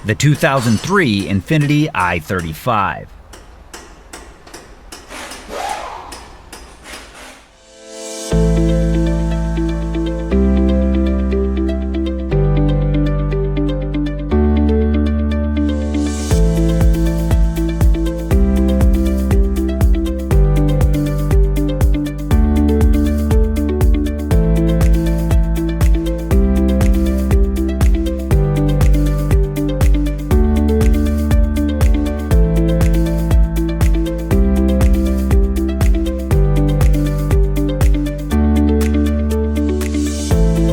the 2003 Infiniti I35.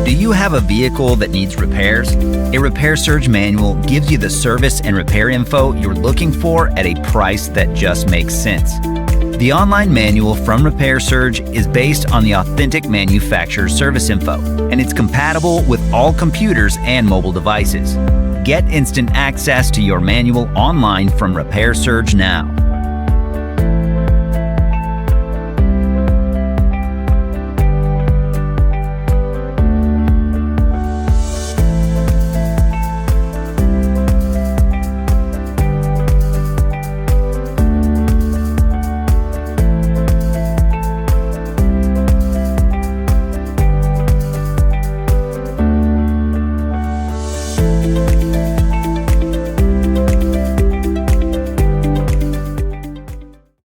Do you have a vehicle that needs repairs? A Repair Surge manual gives you the service and repair info you're looking for at a price that just makes sense. The online manual from Repair Surge is based on the authentic manufacturer's service info, and it's compatible with all computers and mobile devices. Get instant access to your manual online from Repair Surge now.